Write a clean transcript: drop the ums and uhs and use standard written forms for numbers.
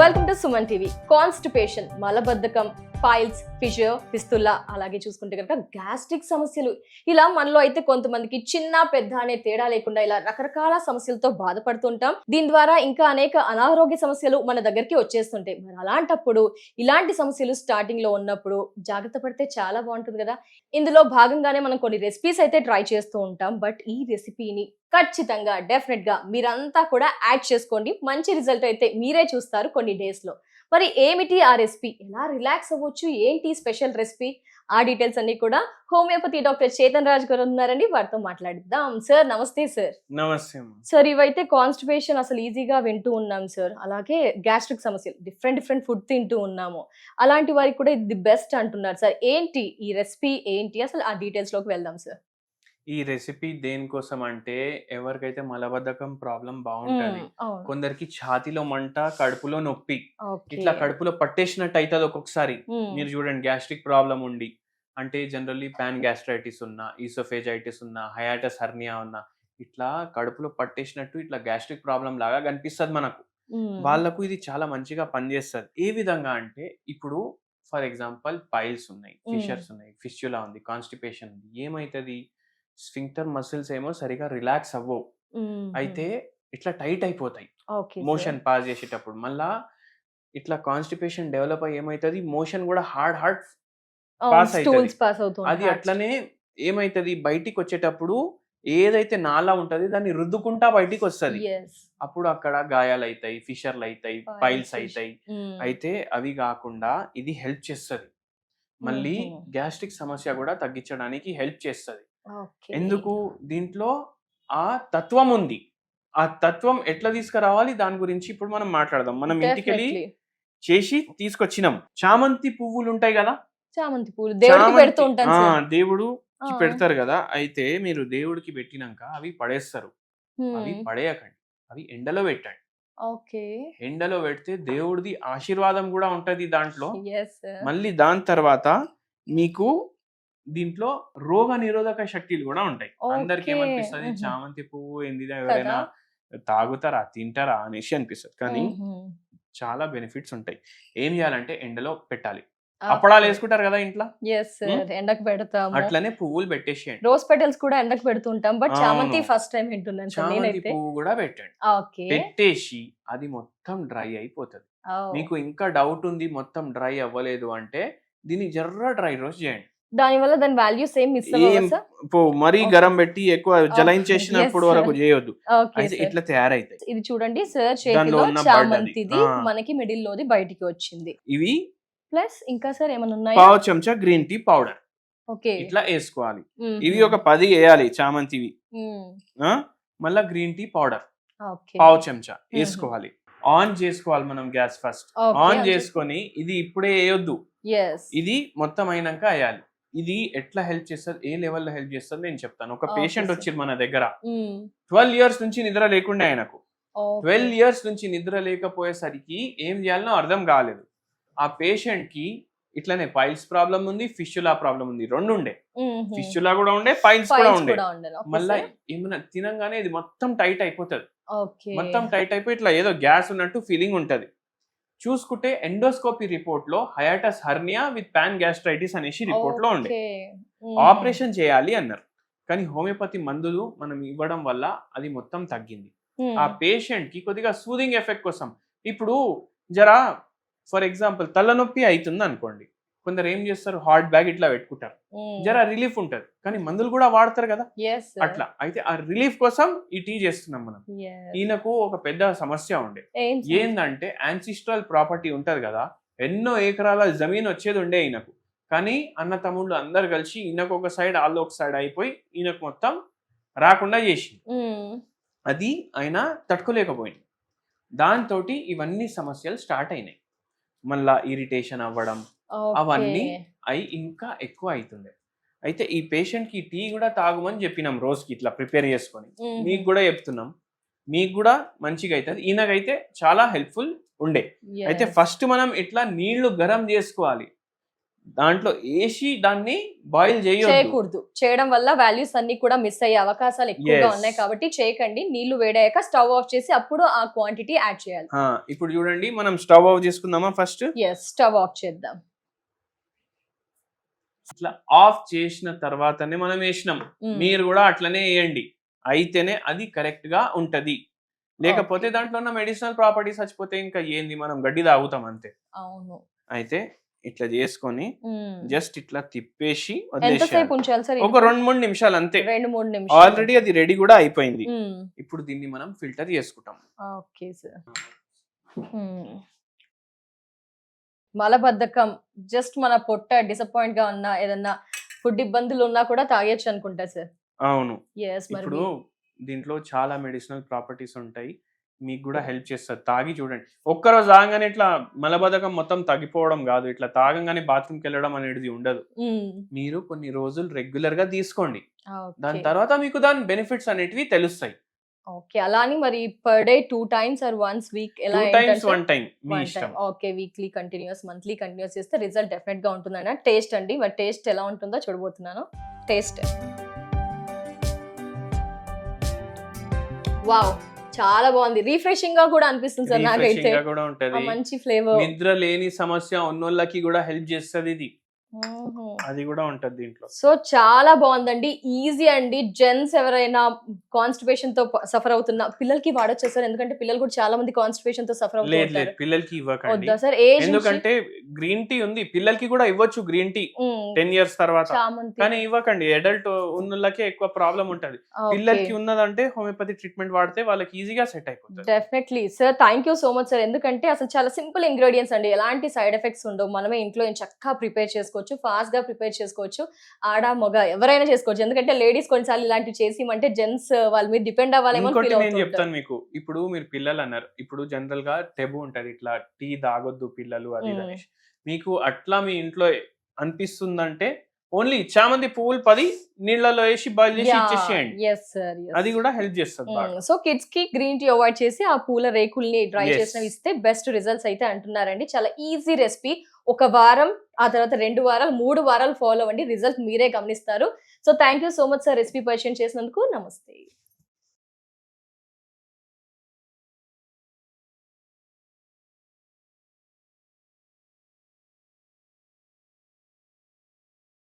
Welcome to Suman TV. Constipation, మలబద్ధకం, piles, fissure, ఫిస్తుల్లా, అలాగే చూసుకుంటే కనుక గ్యాస్ట్రిక్ సమస్యలు, ఇలా మనలో అయితే కొంతమందికి చిన్న పెద్ద అనే తేడా లేకుండా ఇలా రకరకాల సమస్యలతో బాధపడుతుంటాం. దీని ద్వారా ఇంకా అనేక అనారోగ్య సమస్యలు మన దగ్గరికి వచ్చేస్తుంటాయి. మరి అలాంటప్పుడు ఇలాంటి సమస్యలు స్టార్టింగ్ లో ఉన్నప్పుడు జాగ్రత్త పడితే చాలా బాగుంటుంది కదా. ఇందులో భాగంగానే మనం కొన్ని రెసిపీస్ అయితే ట్రై చేస్తూ ఉంటాం. బట్ ఈ రెసిపీని ఖచ్చితంగా డెఫినెట్ గా మీరంతా కూడా యాడ్ చేసుకోండి. మంచి రిజల్ట్ అయితే మీరే చూస్తారు కొన్ని డేస్ లో. మరి ఏమిటి ఆ రెసిపీ, ఎలా రిలాక్స్ అవ్వచ్చు, ఏంటి స్పెషల్ రెసిపీ, ఆ డీటెయిల్స్ అన్ని కూడా హోమియోపతి డాక్టర్ చేతన్ రాజ్ గారు ఉన్నారండి, వారితో మాట్లాడిద్దాం. సార్ నమస్తే. సార్ నమస్తే. సార్ ఇవైతే కాన్స్టిపేషన్ అసలు ఈజీగా వింటూ ఉన్నాం సార్. అలాగే గ్యాస్ట్రిక్ సమస్యలు, డిఫరెంట్ ఫుడ్ తింటూ ఉన్నాము. అలాంటి వారికి కూడా ఇది బెస్ట్ అంటున్నారు సార్. ఏంటి ఈ రెసిపీ, ఏంటి అసలు, ఆ డీటెయిల్స్ లోకి వెళ్దాం సార్. ఈ రెసిపీ దేనికోసం అంటే ఎవరికైతే మలబద్ధకం ప్రాబ్లం బాగుంటది, కొందరికి ఛాతీలో మంట, కడుపులో నొప్పి, ఇట్లా కడుపులో పట్టేసినట్టు అవుతుంది ఒక్కొక్కసారి. మీరు చూడండి, గ్యాస్ట్రిక్ ప్రాబ్లం ఉండి, అంటే జనరల్లీ పాన్ గ్యాస్ట్రైటిస్ ఉన్నా, ఈసోఫేజైటిస్ ఉన్నా, హయాటస్ హెర్నియా ఉన్నా, ఇట్లా కడుపులో పట్టేసినట్టు ఇట్లా గ్యాస్ట్రిక్ ప్రాబ్లం లాగా కనిపిస్తుంది మనకు. వాళ్ళకు ఇది చాలా మంచిగా పనిచేస్తుంది. ఏ విధంగా అంటే, ఇప్పుడు ఫర్ ఎగ్జాంపుల్ పైల్స్ ఉన్నాయి, ఫిషర్స్ ఉన్నాయి, ఫిస్చులా ఉంది, కాన్స్టిపేషన్ ఉంది, ఏమైతుంది, స్ఫింక్టర్ మసిల్స్ ఏమో సరిగా రిలాక్స్ అవ్వవు, అయితే ఇట్లా టైట్ అయిపోతాయి మోషన్ పాస్ చేసేటప్పుడు. మళ్ళా ఇట్లా కాన్స్టిపేషన్ డెవలప్ అయ్యి ఏమైతుంది, మోషన్ కూడా హార్డ్ పాస్ అవుతుంది. అది అట్లనే ఏమైతుంది, బయటికి వచ్చేటప్పుడు ఏదైతే నాలా ఉంటది దాన్ని రుద్దుకుంటా బయటికి వస్తుంది. అప్పుడు అక్కడ గాయాలు అవుతాయి, ఫిషర్లు అవుతాయి, పైల్స్ అవుతాయి. అయితే అవి కాకుండా ఇది హెల్ప్ చేస్తుంది, మళ్ళీ గ్యాస్ట్రిక్ సమస్య కూడా తగ్గించడానికి హెల్ప్ చేస్తుంది. ఎందుకు, దీంట్లో ఆ తత్వం ఉంది. ఆ తత్వం ఎట్లా తీసుకురావాలి దాని గురించి ఇప్పుడు మనం మాట్లాడదాం. మనం ఇంటికెళ్ళి చేసి తీసుకొచ్చినాం. చామంతి పువ్వులు ఉంటాయి కదా, చామంతి పువ్వులు దేవుడికి పెడతారు కదా. అయితే మీరు దేవుడికి పెట్టినాక అవి పడేస్తారు. అవి పడేయకండి, అవి ఎండలో పెట్టండి. ఎండలో పెడితే దేవుడిది ఆశీర్వాదం కూడా ఉంటది దాంట్లో. మళ్ళీ దాని తర్వాత మీకు దీంట్లో రోగ నిరోధక శక్తులు కూడా ఉంటాయి. అందరికి ఏమనిపిస్తుంది, చామంతి పువ్వు ఏందిదా, ఎవరైనా తాగుతారా, తింటారా అనేసి అనిపిస్తుంది. కానీ చాలా బెనిఫిట్స్ ఉంటాయి. ఏం చేయాలంటే ఎండలో పెట్టాలి. అప్పడాలు వేసుకుంటారు కదా ఇంట్లో, ఎండకు పెడతాం. అట్లనే పువ్వులు పెట్టేసేయండి. రోజ్ పెటల్స్ కూడా ఎండకు పెడుతుంటాం, బట్ చామంతి ఫస్ట్ టైం వింటున్నాను. చామంతి పువ్వు కూడా పెట్టండి. పెట్టేసి అది మొత్తం డ్రై అయిపోతుంది. మీకు ఇంకా డౌట్ ఉంది మొత్తం డ్రై అవ్వలేదు అంటే దీన్ని జర్ర డ్రై రోస్ట్ చేయండి. దానివల్ల దాని వాల్యూ సేమ్ మిస్ అవ్వదు. మరీ గరం పెట్టి ఎక్కువ జలైంచేసినప్పుడు వరకు చేయొద్దు. ఇట్లా తయారైతాయి. ఇది చూడండి సార్, చేతిలో చామంతిది మనకి మిడిల్ లోది బయటికి వచ్చింది. ఇవి ప్లస్ ఇంకా సార్ ఏమైనా ఉన్నాయి, పావు చెంచా గ్రీన్ టీ పౌడర్ ఇట్లా వేసుకోవాలి. ఇవి ఒక 10 వేయాలి చామంతివి. మళ్ళా గ్రీన్ టీ పౌడర్ పావు చెంచా వేసుకోవాలి. ఆన్ చేసుకోవాలి మనం గ్యాస్ ఫస్ట్. ఆన్ చేసుకొని ఇది ఇప్పుడే వేయొద్దు, ఇది మొత్తం అయినాక వేయాలి. ఇది ఎట్లా హెల్ప్ చేస్తుంది, ఏ లెవెల్లో హెల్ప్ చేస్తుంది నేను చెప్తాను. ఒక పేషెంట్ వచ్చింది మన దగ్గర, 12 years నుంచి నిద్ర లేకుండా, ఆయనకు 12 years నుంచి నిద్ర లేకపోయేసరికి ఏం చేయాలనో అర్థం కాలేదు. ఆ పేషెంట్ కి ఇట్లనే పైల్స్ ప్రాబ్లం ఉంది, ఫిస్చులా ప్రాబ్లం ఉంది, రెండు ఉండే. ఫిస్చులా కూడా ఉండే, పైల్స్ కూడా ఉండే. మళ్ళీ ఏమైనా తినంగానే ఇది మొత్తం టైట్ అయిపోతుంది. మొత్తం టైట్ అయిపోయి ఇట్లా ఏదో గ్యాస్ ఉన్నట్టు ఫీలింగ్ ఉంటది. చూసుకుంటే ఎండోస్కోపీ రిపోర్ట్ లో hiatus hernia with pan gastritis అనేసి రిపోర్ట్ లో ఉండే. ఆపరేషన్ చేయాలి అన్నారు. కానీ హోమియోపతి మందులు మనం ఇవ్వడం వల్ల అది మొత్తం తగ్గింది. ఆ పేషెంట్ కి కొద్దిగా సూదింగ్ ఎఫెక్ట్ కోసం, ఇప్పుడు జరా ఫర్ ఎగ్జాంపుల్ తలనొప్పి అవుతుంది అనుకోండి, కొందరు ఏం చేస్తారు, హాట్ బ్యాగ్ ఇట్లా పెట్టుకుంటారు, జరా రిలీఫ్ ఉంటది. కానీ మందులు కూడా వాడతారు కదా అట్లా. అయితే ఆ రిలీఫ్ కోసం ఈ టీ చేస్తున్నాం మనం. ఈయనకు ఒక పెద్ద సమస్య ఉండే, ఏందంటే యాన్సిస్ట్రల్ ప్రాపర్టీ ఉంటది కదా, ఎన్నో ఎకరాల జమీన్ వచ్చేది ఉండే ఈయనకు. కానీ అన్న తమ్ముళ్ళు అందరు కలిసి ఈయనకు ఒక సైడ్, వాళ్ళు ఒక సైడ్ అయిపోయి ఈయనకు మొత్తం రాకుండా చేసి, అది ఆయన తట్టుకోలేకపోయింది. దాంతో ఇవన్నీ సమస్యలు స్టార్ట్ అయినాయి. మళ్ళా ఇరిటేషన్ అవ్వడం, అవన్నీ అయి ఇంకా ఎక్కువ అవుతుంది. అయితే ఈ పేషెంట్ కి టీ కూడా తాగమని చెప్పినాం రోజుకి, ఇట్లా ప్రిపేర్ చేసుకొని. మీకు కూడా చెప్తున్నాం, మీకు కూడా మంచిగా అవుతుంది. ఈయనకైతే చాలా హెల్ప్ఫుల్ ఉండే. అయితే ఫస్ట్ మనం ఇట్లా నీళ్లు గరం చేసుకోవాలి. దాంట్లో వేసి దాన్ని బాయిల్ చేయొద్దు. చేయకూడదు. చేయడం వల్ల వాల్యూస్ అన్ని కూడా మిస్ అయ్యే అవకాశాలు ఎక్కువగా Yes. ఉన్నాయి కాబట్టి చేయకండి. నీళ్లు వేడయ్యాక స్టవ్ ఆఫ్ చేసి అప్పుడు ఆ క్వాంటిటీ యాడ్ చేయాలి. ఇప్పుడు చూడండి మనం స్టవ్ ఆఫ్ చేసుకుందామా ఫస్ట్. ఎస్, స్టవ్ ఆఫ్ చేద్దాం. ఇట్లా ఆఫ్ చేసిన తర్వాతనే మనం వేసినాం. మీరు కూడా అట్లనే వేయండి, అయితేనే అది కరెక్ట్ గా ఉంటది. లేకపోతే Okay. దాంట్లో ఉన్న మెడిసినల్ ప్రాపర్టీస్ చచ్చిపోతే ఇంకా ఏంది, మనం గడ్డి తాగుతాం అంతే. అవును. అయితే ఇట్లా చేసుకొని జస్ట్ ఇట్లా తిప్పేసి ఎంతసేపు వదిలేసేయాలి. ఉంచాలి సార్? ఒక 2-3 నిమిషాలు అంతే. 2-3 నిమిషాలు. ఆల్రెడీ అది రెడీ కూడా అయిపోయింది. ఇప్పుడు దీన్ని మనం ఫిల్టర్ చేసుకుంటాం. Okay sir. మలబద్ధకం, జస్ట్ మన పొట్ట డిసప్పాయింట్ గా ఉన్నా, ఏదన్నా ఫుడ్ ఇబ్బందులు ఉన్నా కూడా తాగొచ్చు అనుకుంటా సార్. అవును. ఎస్. మరి ఇప్పుడు దీంట్లో చాలా మెడిసినల్ ప్రాపర్టీస్ ఉంటాయి, మీకు కూడా హెల్ప్ చేస్తారు. తాగి చూడండి. ఒక్కరోజు తాగంగానే ఇట్లా మలబద్ధకం మొత్తం తగ్గిపోవడం కాదు, ఇట్లా తాగంగానే బాత్రూమ్కి వెళ్ళడం అనేది ఉండదు. మీరు కొన్ని రోజులు రెగ్యులర్ గా తీసుకోండి, దాని తర్వాత మీకు దాని బెనిఫిట్స్ అనేటివి తెలుస్తాయి. ఓకే. అలా అని మరి per day 2 times or once week ఎలా? 2 times 1 time మీ ఇష్టం. Okay. Weekly continuous, monthly continuous చేస్తే రిజల్ట్ డెఫినెట్ గా ఉంటుందన్న. టేస్ట్ అండి, మరి టేస్ట్ ఎలా ఉంటుందో చూడబోతున్నాను. టేస్ట్ వావ్, చాలా బాగుంది. రిఫ్రెషింగ్ గా కూడా అనిపిస్తుంది సార్ నాకైతే. కూడా ఉంటది, మంచి ఫ్లేవర్. నిద్ర లేని సమస్య ఉన్నోళ్ళకి కూడా హెల్ప్ చేస్తుంది ఇది, అది కూడా ఉంటది దీంట్లో. సో చాలా బాగుందండి, ఈజీ అండి. జెంట్స్ ఎవరైనా కాన్స్టిపేషన్ తో సఫర్ అవుతున్నా పిల్లలకి వాడొచ్చా సార్? ఎందుకంటే పిల్లలు కూడా చాలా మంది కాన్స్టిపేషన్ తో సఫర్ లేదు లేదు, పిల్లలకి ఇవ్వకండి. వద్దా సార్? ఏజ్ ఎందుకంటే గ్రీన్ టీ ఉంది, పిల్లలకి కూడా ఇవ్వచ్చు గ్రీన్ టీ 10 years తర్వాత, కానీ ఇవ్వకండి. అడల్ట్ ఉన్నోళ్ళకే ఎక్కువ ప్రాబ్లం ఉంటది. పిల్లలకి ఉన్నదంటే హోమియోపతి ట్రీట్మెంట్ వాడితే వాళ్ళకి ఈజీగా సెట్ అయిపోతుంది. Definitely sir, thank you so much sir. ఎందుకంటే అసలు చాలా సింపుల్ ఇంగ్రీడియంట్స్ అండి, ఎలాంటి సైడ్ ఎఫెక్ట్స్ ఉండవు. మనమే ఇంట్లో చక్కగా ప్రిపేర్ చేసుకోవచ్చు, ఫాస్ట్ గా ప్రిపేర్ చేసుకోవచ్చు. ఆడ మగ ఎవరైనా చేసుకోవచ్చు. ఎందుకంటే లేడీస్ కొన్నిసార్లు ఇలాంటివి చేసి అంటే జెంట్స్ వాళ్ళ మీద డిపెండ్ అవ్వాలేమో. నేను చెప్తాను మీకు, ఇప్పుడు మీరు పిల్లలు అన్నారు, ఇప్పుడు జనరల్ గా టెబు ఉంటది, ఇట్లా టీ తాగొద్దు పిల్లలు అది అనేసి. మీకు అట్లా మీ ఇంట్లో అనిపిస్తుందంటే ఓన్లీ చామంతి పువ్వులు 10 నీళ్ళలో వేసి బాయిల్ చేసి ఇచ్చేసేయండి, అది కూడా హెల్ప్ చేస్తుంది. సో కిడ్స్ కి గ్రీన్ టీ అవాయిడ్ చేసి ఆ పూల రేకుల్ని డ్రై చేసినవి ఇస్తే బెస్ట్ రిజల్ట్స్ అయితే అంటున్నారండి. చాలా ఈజీ రెసిపీ. 1 వారం, ఆ తర్వాత 2 వారాలు, 3 వారాలు ఫాలో అవ్వండి, రిజల్ట్ మీరే గమనిస్తారు. So thank you so much sir recipe పరిచయం చేసినందుకు. నమస్తే.